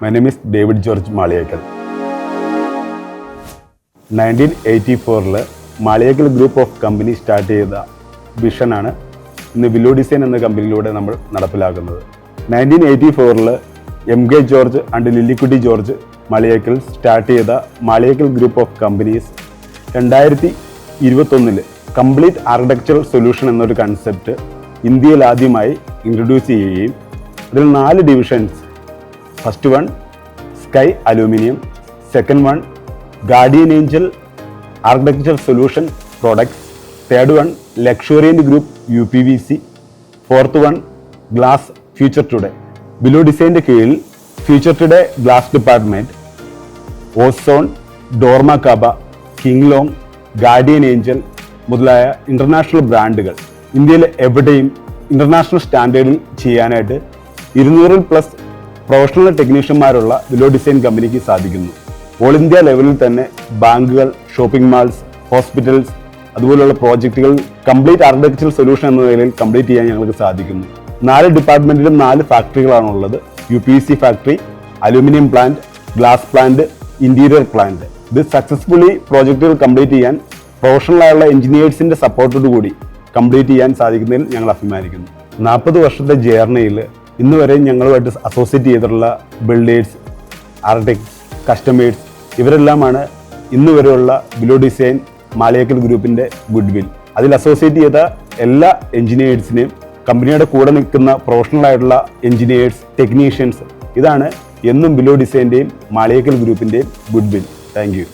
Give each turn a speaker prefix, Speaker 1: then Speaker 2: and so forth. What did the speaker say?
Speaker 1: My name is David George Maliyakal. 1984 Maliyekkal group of company start ചെയ്ത വിഷനാണ് ഇന്ന് willow design എന്ന കമ്പനിയിലൂടെ നമ്മൾ നടപ്പിലാക്കുന്നത്. 1984 MK George and Lillykutty George Maliyekkal start ചെയ്ത Maliyekkal group of companies 2021 complete architectural solution എന്നൊരു കൺസെപ്റ്റ് ഇന്ത്യയിൽ ആദ്യമായി ഇൻട്രൊഡ്യൂസ് ചെയ്യുകയും അതിൽ 4 divisions, first one Sky Aluminium, second one Guardian Angel architecture solution products, third one luxuriant group UPVC, fourth one Glass Future Today. Willow ഡിസൈൻ്റെ കീഴിൽ Future Today Glass department, Ozone, Dorma Kaba, King Long, Guardian Angel മുതലായ international ബ്രാൻഡുകൾ ഇന്ത്യയിൽ എവിടെയും international സ്റ്റാൻഡേർഡിൽ ചെയ്യാനായിട്ട് 200+ professional ടെക്നീഷ്യന്മാരുള്ള willow design കമ്പനിക്ക് സാധിക്കുന്നു. All India ലെവലിൽ തന്നെ ബാങ്കുകൾ, ഷോപ്പിംഗ് മാൾസ്, ഹോസ്പിറ്റൽസ് അതുപോലുള്ള പ്രോജക്റ്റുകൾ കംപ്ലീറ്റ് ആർക്കിടെക്ചറൽ സൊല്യൂഷൻ എന്ന നിലയിൽ കംപ്ലീറ്റ് ചെയ്യാൻ ഞങ്ങൾക്ക് സാധിക്കുന്നു. 4 ഡിപ്പാർട്ട്മെൻറ്റിലും 4 ഫാക്ടറികളാണുള്ളത്. UPVC factory, aluminium plant, glass plant, interior plant. ഇത് സക്സസ്ഫുള്ളി പ്രോജക്റ്റുകൾ കംപ്ലീറ്റ് ചെയ്യാൻ പ്രൊഫഷണലായുള്ള എഞ്ചിനീയേഴ്സിൻ്റെ സപ്പോർട്ടോടുകൂടി കംപ്ലീറ്റ് ചെയ്യാൻ സാധിക്കുന്നതിൽ ഞങ്ങൾ അഭിമാനിക്കുന്നു. 40 വർഷത്തെ ജേർണിയിൽ ഇന്ന് വരെ ഞങ്ങളുമായിട്ട് അസോസിയേറ്റ് ചെയ്തിട്ടുള്ള ബിൽഡേഴ്സ്, ആർക്കിടെക്ട്സ്, കസ്റ്റമേഴ്സ് ഇവരെല്ലാമാണ് ഇന്ന് വരെയുള്ള വില്ലോ ഡിസൈൻ മാളിയേക്കൽ ഗ്രൂപ്പിൻ്റെ ഗുഡ് വിൽ. അതിൽ അസോസിയേറ്റ് ചെയ്ത എല്ലാ എഞ്ചിനീയേഴ്സിനെയും, കമ്പനിയുടെ കൂടെ നിൽക്കുന്ന പ്രൊഫഷണൽ ആയിട്ടുള്ള എഞ്ചിനീയേഴ്സ്, ടെക്നീഷ്യൻസ്, ഇതാണ് എന്നും വില്ലോ ഡിസൈൻ്റെയും മാളിയേക്കൽ ഗ്രൂപ്പിൻ്റെയും ഗുഡ് വിൽ. Thank U.